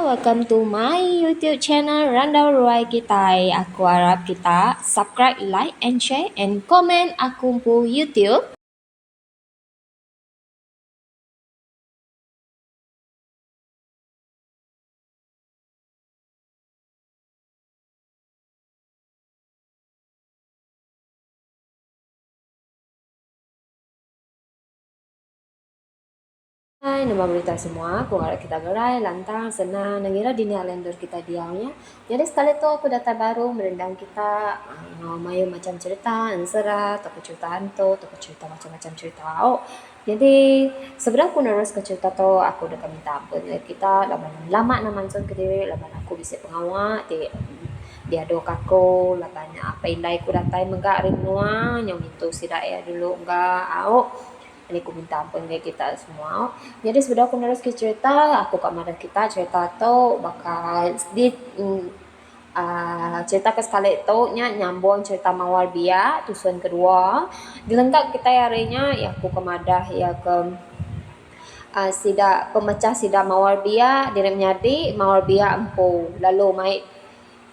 welcome to my YouTube channel Randa Ruai Kitai. Aku harap kita subscribe, like, and share, and comment aku pu YouTube. Hai, nama berita semua. Aku harap kita gerai, lantang, senang, nangira dini alendur kita diamnya. Jadi sekali tu aku datang baru merendam kita mayu macam cerita, ansera, toko cerita hantu, toko cerita macam-macam cerita. Jadi sebenarnya aku nerus ke cerita tu, aku udah minta ampun ya kita lama nama mansun ke diri, laban aku bisa pengawal dia dok aku, laban apa ilai aku datai menggak rinua, yang itu sidak ya dulu enggak ini aku minta ampun ke kita semua. Jadi sudah aku nerus ke cerita, aku kat mana kita cerita tu bakal di cerita ke sekali tu nyambung cerita Mawar Bia tusun kedua. Dilengkap kita harinya ya aku ke madah ya ke sida pemecah sida Mawar Bia direm nyadi Mawar Bia empu lalu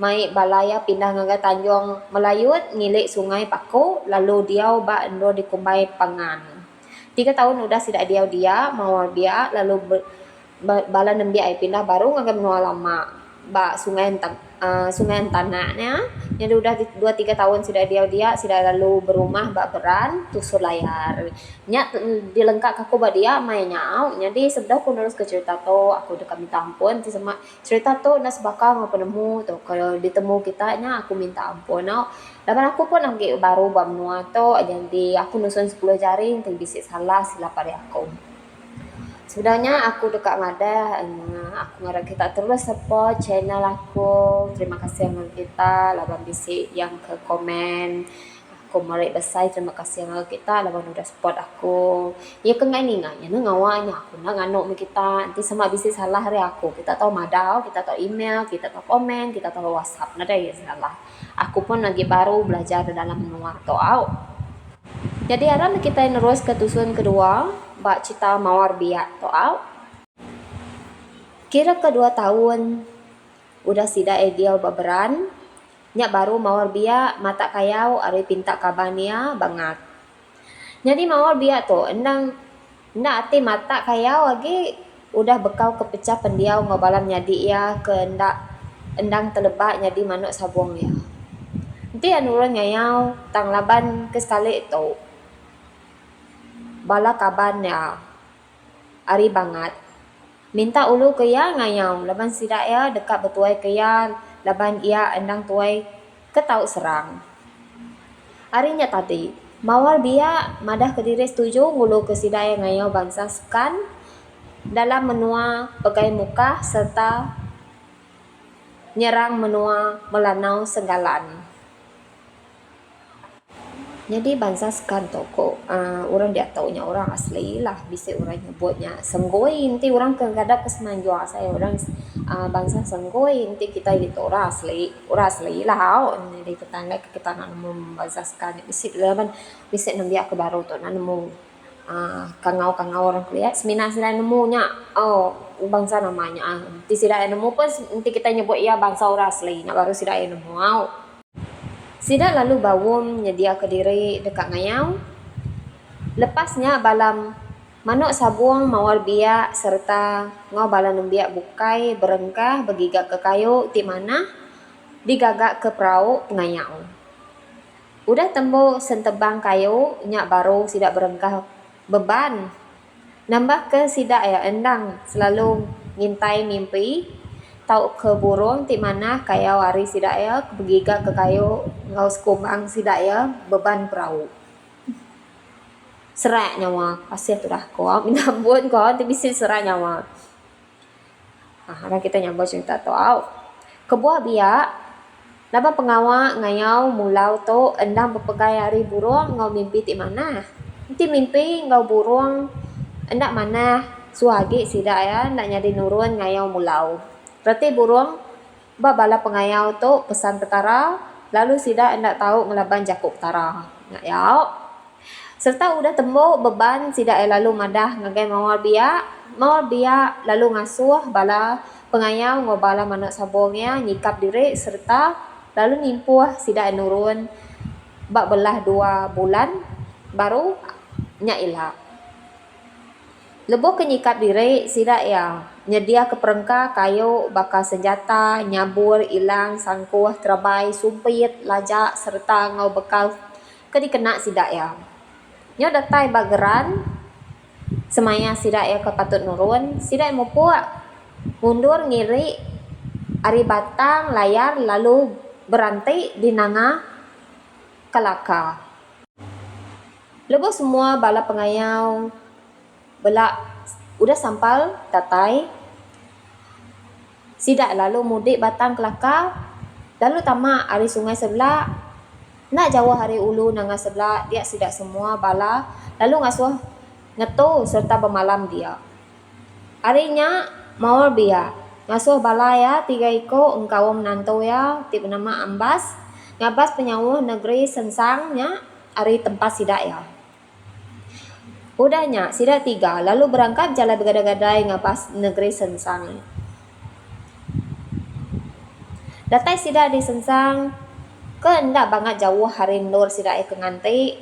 mai balaya pindah ngaga Tanjung Melayut ngilik sungai Paku lalu dia ba endo dikumbai Pangan. 3 tahun udah tidak dia Mawar Bia lalu bala nembi ai pindah baru ngaga menua lama ba sungai tanahnya yang udah 2-3 tahun sudah dia sudah lalu berumah ba beran tusur layar nya dilengkap aku ba dia main nyau jadi sebedah aku nurus ke cerita tu aku dekat minta ampun sama cerita tu nas bakal mau penemu tu kalau ditemu kita nya aku minta ampun laban aku pun lagi baru ba menua tu jadi aku nusun 10 jari ting bisik salah silap pada aku. Sebenarnya aku dekat Madah, aku ngarap kita terus support channel aku. Terima kasih yang kita, laban bisik yang ke komen. Aku marik besar, terima kasih yang kita, laban udah support aku. Ya kengai ni nganya, ngawanya aku nak nganuk kita. Nanti sama bisik salah hari aku. Kita tahu Madah, kita tahu email, kita tahu komen, kita tahu WhatsApp. Nada ya salah. Aku pun lagi baru belajar dalam menua to'au. Jadi aram kita terus ke tusun kedua, bak cita Mawar Bia to'au. Kira ke 2 tahun udah sida ideal baberan, nya baru Mawar Bia mata kayau ari pinta kabania banget. Jadi Mawar Bia tu endang ati mata kayau lagi udah bekau kepecah pendiau ngobalam nyadi ya ke endang telebak nyadi manuk sabung ya. Nanti anuran ngayau tang laban ke sekali itu bala kaban ya ari banget minta ulu ke ya ngayau laban sida ya dekat betuai ke ya laban ia endang tuai ke tau serang arinya tadi Mawar Bia madah ke diri setuju ngulu ke sida ya ngayau bangsa sekan dalam menua pegai muka serta nyerang menua melanau senggalan. Jadi bangsa sekan toko orang dia taunya orang asli lah bisa orang nyebutnya senggoi inti orang kadang kesemanjua saya orang bangsa senggoi inti kita itu orang asli lah jadi kita nemu bangsa sekan bisa nembi aku baru tu nemu kangau orang kuliah semina nemunya bangsa namanya di sida nemu pun inti kita nyebut ya bangsa orang asli baru sida nemu Sida lalu bawum nyedia ke diri dekat ngayau. Lepasnya balam manuk sabung Mawar Bia serta ngau balam nembiak bukai berengkah begigak ke kayu ti mana digagak ke perahu ngayau. Udah tembo sentebang kayu nyak baru sida berengkah beban. Nambah ke sida ya endang selalu ngintai mimpi tau ke burung ti mana kaya wari sida ya begiga ke kayu ngau sekumbang sida ya beban perahu serak nyawa pasir tu dah ko minta ampun ko ti bisi serak nyawa kita nyambung cerita tu kebuah biak napa pengawa ngayau mulau tu endang bepegai hari burung ngau mimpi ti mana ti mimpi ngau burung endak mana suagi sida ya ndak nyadi nurun ngayau mulau berarti burung bala pengayau tu pesan petara lalu sida hendak tahu ngelaban jakuk petara ngayau serta udah tembok beban sida lalu madah ngagai Mawar Bia mawar biak lalu ngasuh bala pengayau ngobala manuk sabongnya nyikap diri serta lalu nimpuh sida nurun bak belah 2 bulan baru nya ilak. Lebo ke nyikap diri sida ya nyedia ke perengka kayu bakal senjata nyabur ilang sangkuh terabai sumpit lajak serta ngau bekal ke dikena sida ya. Nyo datai bageran semaya sida ya ke patut nurun sida mupuak mundur ngiri ari batang layar lalu berantai di nanga kelaka. Lebo semua bala pengayau bela udah sampal tatai sida lalu mudik batang kelaka lalu tamak ari sungai sebelah nak jauh hari ulu nanga sebelah dia sida semua bala lalu ngasuh ngetu serta bermalam dia. Harinya mawar biak ngasuh bala ya 3 iko engkau menantu ya tip nama Ambas ngabas penyawuh negeri sensangnya ari tempat sida ya. Udahnya sida 3 lalu berangkat jalan bergadai-gadai ngabas negeri sensang. Datai sida di sensang ke ndak banget jauh hari nur sida ke nganti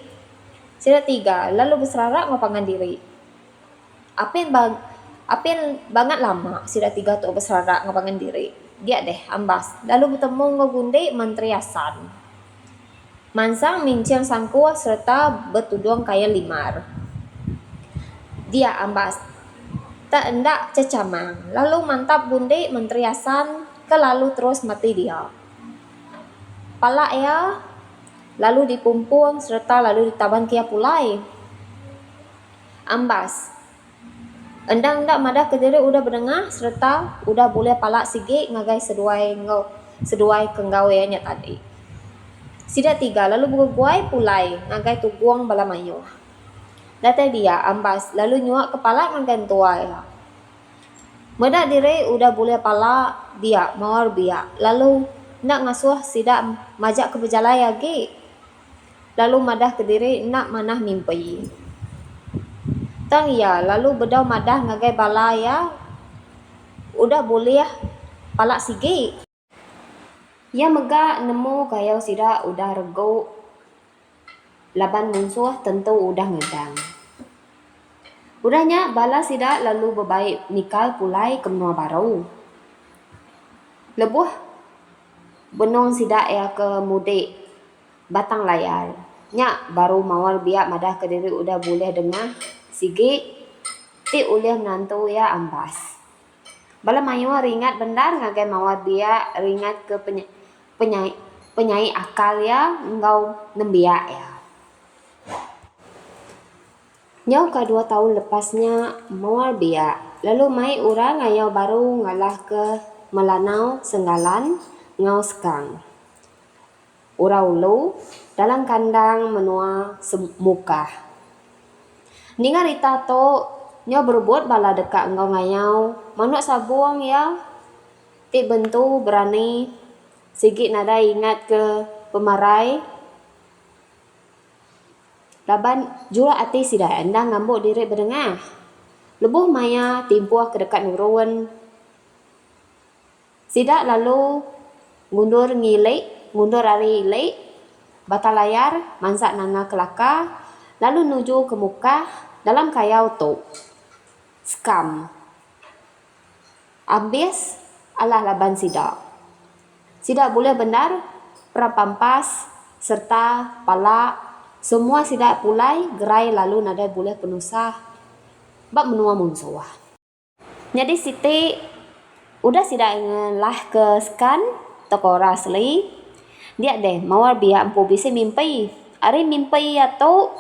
sida 3 lalu berserarak ngopangan diri. Apin banget lama sida 3 tu berserarak ngopangan diri. Dia deh Ambas lalu bertemu ngogundi Menteri Asan. Mansang mincang sangkuh serta bertudung kaya limar. Dia Ambas tak endak cecamang lalu mantap gundi Menteri Asan ke lalu terus mati dia. Palak ya lalu dipumpung serta lalu ditaban kia pulai. Ambas endang ndak madah ke diri udah berdengar serta udah boleh palak sigi ngagai seduai kenggaweannya tadi. Sida 3 lalu berguai pulai ngagai tuguang bala mayu. Datai dia Ambas lalu nyuak kepala ngagai tua ya. Meda diri udah boleh palak dia mawar biak lalu nak ngasuh sida majak ke berjalai lagi. Lalu madah ke diri nak manah mimpi. Tang ya lalu bedau madah ngagai bala ya udah boleh palak sigi. Ya mega nemu kaya sida udah rego laban musuh tentu udah ngedang. Udahnya bala sida lalu berbaik nikal pulai ke menua baru. Lebuh benong sida ya ke mudik batang layar. Nya baru mawar biak madah ke diri udah boleh dengar sigi ti ulih menantu ya Ambas. Bala mayu ringat bendar ngagai mawar biak ringat ke penyai akal ya engkau nembiak ya. Nyau ke 2 tahun lepasnya mawar biak lalu mai orang ngayau baru ngalah ke Melanau Senggalan ngau sekang. Ura ulu dalam kandang menua semukah. Ninga rita to nyau berbuat bala dekat engkau ngayau manuk sabuang ya ti bentu berani sigit nada ingat ke pemarai. Laban jua ati sida endang ngambuk diri berdengar. Lebuh maya timpuah ke dekat nurun. Sida lalu ngundur ari ilek batal layar mansak nanga kelaka lalu nuju ke muka dalam kayau tu. Skam. Abis alah laban sida. Sida boleh benar prapampas serta palak semua sida pulai gerai lalu nada boleh penusah bak menua munsuah. Jadi siti udah sida lah ke skan tokora asli. Dia deh mawar biak empu bisi mimpi. Ari mimpi atau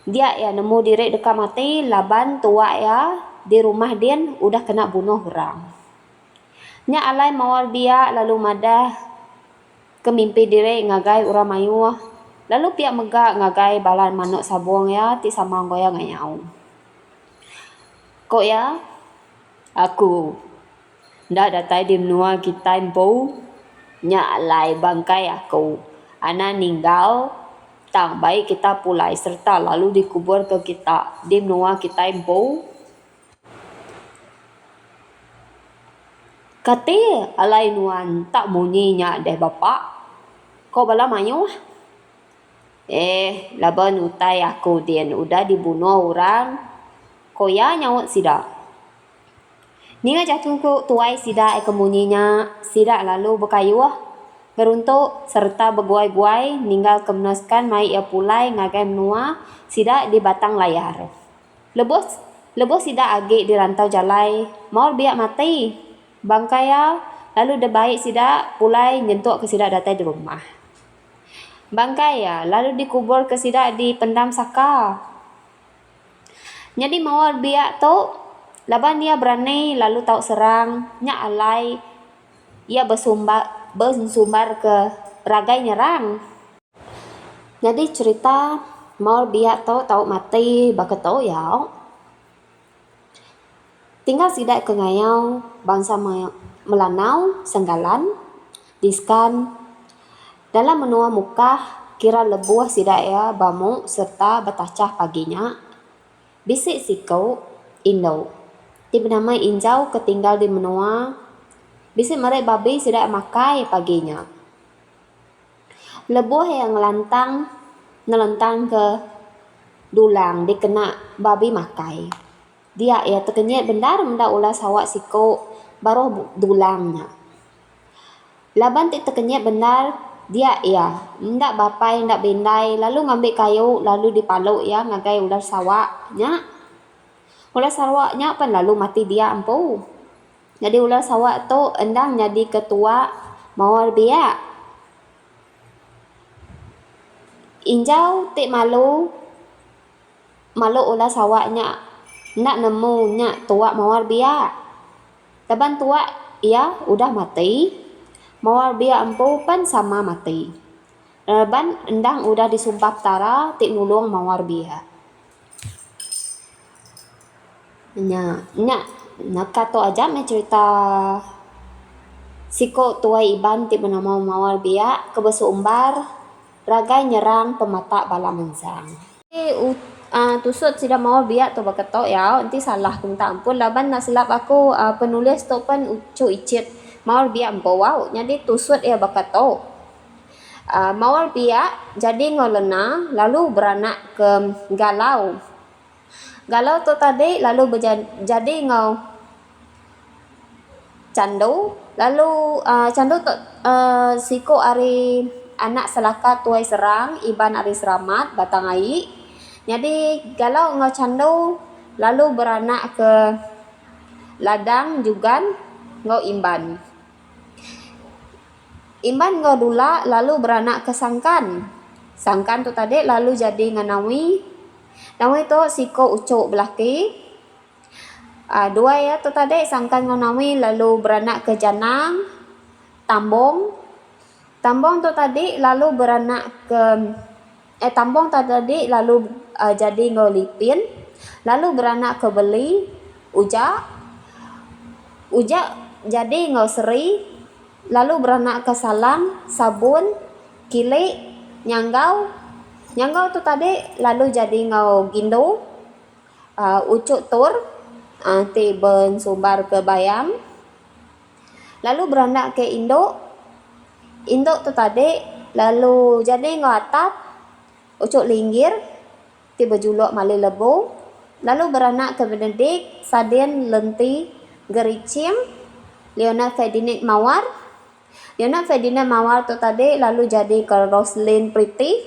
dia ya nemu diri dekat mati laban tua ya di rumah dia udah kena bunuh orang. Nya alai mawar biak lalu madah ke mimpi diri ngagai orang mayu. Lalu pihak megak ngagai balan manuk sabung ya ti sama goyang ngayau. Kok ya? Aku ndak datai di menua kita impu. Nya alai bangkai aku. Ana ninggal tang baik kita pulai serta lalu dikubur ke kita di menua kita impu. Kati alai nuan tak bunyinya deh bapak. Kau bala mayu? Laban utai aku din udah dibunuh orang. Kau ya nyawut sida. Ninga jatuh ku tuai sida kemunyinya sida lalu berkayuh beruntuk serta berguai-guai ninggal kemenaskan mai ia pulai ngagai menua sida di batang layar. Lebos sida agi di rantau jalai mau biak mati. Bangkaya lalu debaik sida pulai nyentuk ke sida datai di rumah. Bangkaya lalu dikubur ke sida di pendam saka. Jadi mawar biak tu laban dia berani lalu tau serang nya alai ia bersumbar ke ragai nyerang. Jadi cerita mawar biak tu tau mati bakatau ya. Tinggal sida ke ngayau bangsa melanau senggalan diskan dalam menua muka kira lebuh sida ya bamuk serta betacah paginya. Bisik sikau Indo. Tiba nama injau ketinggal di menua. Bisik merek babi sida makai paginya. Lebuh yang nelentang ke dulang dikena babi makai. Dia ya terkenyat bendar menda ulah sawak sikau baru dulangnya. Laban terkenyat benar dia ya ndak bapai ndak bendai lalu ngambil kayu lalu dipaluk ya ngagai ular sawaknya pan lalu mati dia ampu. Jadi ular sawak tu endang jadi ketua mawar biak. Injau tik malu ular sawaknya ndak nemu nya tua mawar biak. Taban tua ya udah mati. Mawar biak empu pan sama mati. Ban endang udah disumpah tara tik nulung mawar biak. Nya kato aja me cerita siko tuai iban tik bernama mawar biak kebesumbar ragai nyerang pemata bala menzang. Tusut sida mawar biak tu bakato ya nanti salah ku minta ampun laban nak silap aku penulis tu pan ucu icit mawar biak empau jadi tusut ya bakato. Mawar biak jadi ngolena lalu beranak ke galau. Galau tu tadi lalu jadi ngau candu lalu candu tu siko ari anak selaka tuai serang iban ari seramat batang ai. Jadi galau ngau candu lalu beranak ke ladang jugan ngau imban. Imban ngau dula lalu beranak ke sangkan. Sangkan tu tadi lalu jadi nganawi. Nawi tu siko ucuk belaki. Dua ya tu tadi sangkan ngau nawi lalu beranak ke janang. Tambong. Tambong tu tadi lalu beranak ke tambong tadi lalu jadi ngau lipin. Lalu beranak ke beli. Ujak jadi ngau seri. Lalu beranak ke salang, sabun, kilik, nyanggau. Nyanggau tu tadi lalu jadi ngau gindu. Ucuk tur tiben sumbar ke bayam. Lalu beranak ke induk. Induk tu tadi lalu jadi ngau atap. Ucuk linggir tiba juluk mali lebu. Lalu beranak ke Benedict, Sadin, Lenti, Gericim, Leonard Ferdinand Mawar. Leonard Ferdinand Mawar tu tadi lalu jadi ke Roslyn Pretty.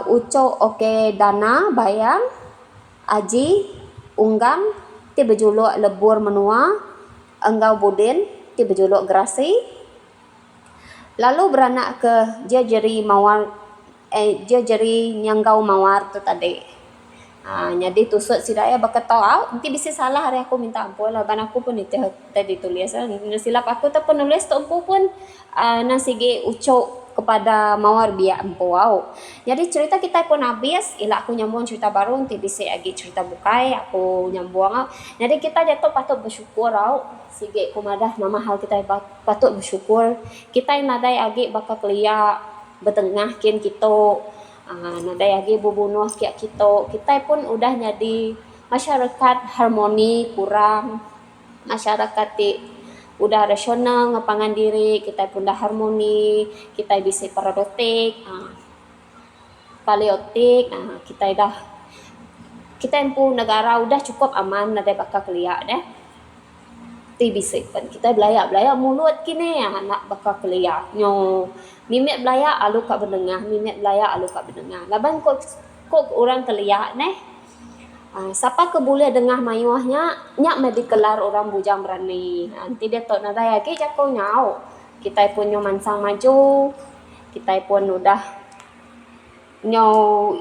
Ucok Oke Dana Bayam. Aji Unggam ti berjuluk Lebur Menua. Enggau Budin ti berjuluk Grasi. Lalu beranak ke Jejeri Nyanggau Mawar tu tadi. Jadi tusuk sidaya bakatau nanti bisa salah hari aku minta ampun lah ban aku pun itu tadi tulis silap aku tu penulis tu empu pun nasige ucuk kepada mawar biak empu jadi cerita kita pun habis ila aku nyambung cerita baru nanti bisa lagi cerita bukai aku nyambung jadi kita jatuh patut bersyukur sige kumadah nama hal kita patut bersyukur kita yang nadai agi bakal kelia betengah kin kita nadai lagi bubunuh kita pun udah jadi masyarakat harmoni kurang masyarakat udah rasional ngapangan diri, kita pun dah harmoni, kita bisa paradotik, paliotik, kita empu negara udah cukup aman nade bakal kelia deh. Ti bisa pun kita belaya mulut kini anak bakal kelia nyo mimet belaya alu kak berdengah, mimet belaya alu kak berdengah. Laban kok orang kelia neh. Siapa ke boleh dengah mayuahnya nyak medi kelar orang bujang berani. Nanti dia tok nada yaki jako nyau. Kita pun nyo mansang maju, kita pun udah nyo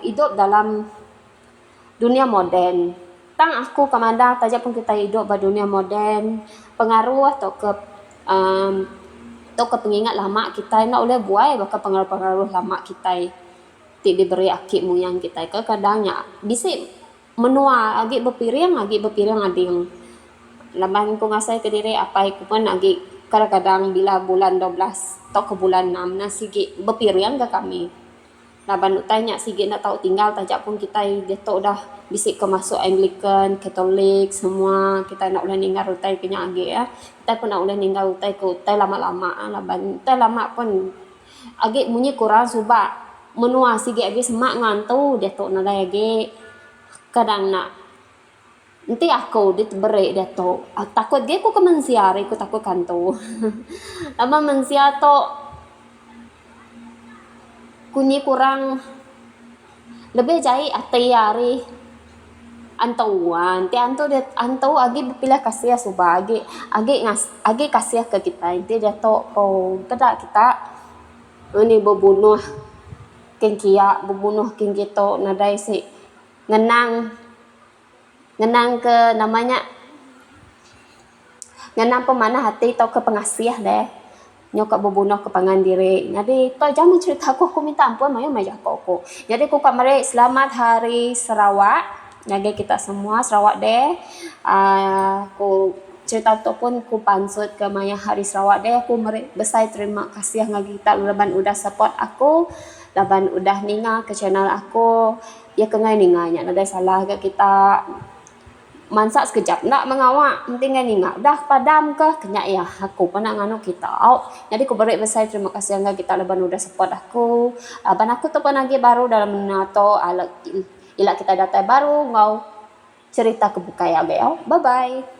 hidup dalam dunia modern. Tang aku kamanda taja pun kita hidup di dunia modern, pengaruh atau ke pengingat lama kita nak oleh buai bakal pengaruh-pengaruh lama kita ti diberi akik muyang kita ke kadangnya bisa menua agi berpiring ading laban ko ngasai ke diri apa iku pun agi kadang-kadang bila bulan 12 atau ke bulan 6 na sige berpiring ke kami laban tanya sige nak tahu tinggal tajak pun kita detok dah bisik ke masuk Anglican, Katolik semua kita nak boleh ninggal utai kenya agi ya kita pun nak boleh ninggal utai ke utai lama-lama laban utai lama pun agi munyi kurang subak menua sige agi semak ngantu detok nada agi kadang nak nanti aku beri detok takut dia ku kemensiari ku takut kantu lama mensia to kunyi kurang lebih jai atayari antauan ti antau agi berpilih kasih subah agi kasih ke kita inti detok kedak kita ini berbunuh kengkia berbunuh keng gitu nadai si ngenang ke namanya ngenang pemanah hati tau ke pengasih deh nyokap berbunuh ke pangan diri jadi to jangan cerita aku minta ampun mayo aku jadi ku kamari selamat hari Sarawak jadi kita semua Sarawak deh aku cerita tu pun ku pansut ke maya hari Sarawak deh aku besar terima kasih ngagi kita laban udah support aku laban udah ninga ke channel aku ya kengai ninganya ada salah ke kita mansak sekejap nak mengawak penting ninga dah padam ke kenyak ya aku pun nak nganu kita jadi aku beri besar terima kasih angga kita laban udah support aku laban aku tu pun lagi baru dalam nato ilak kita data baru ngau cerita kebuka ya bye bye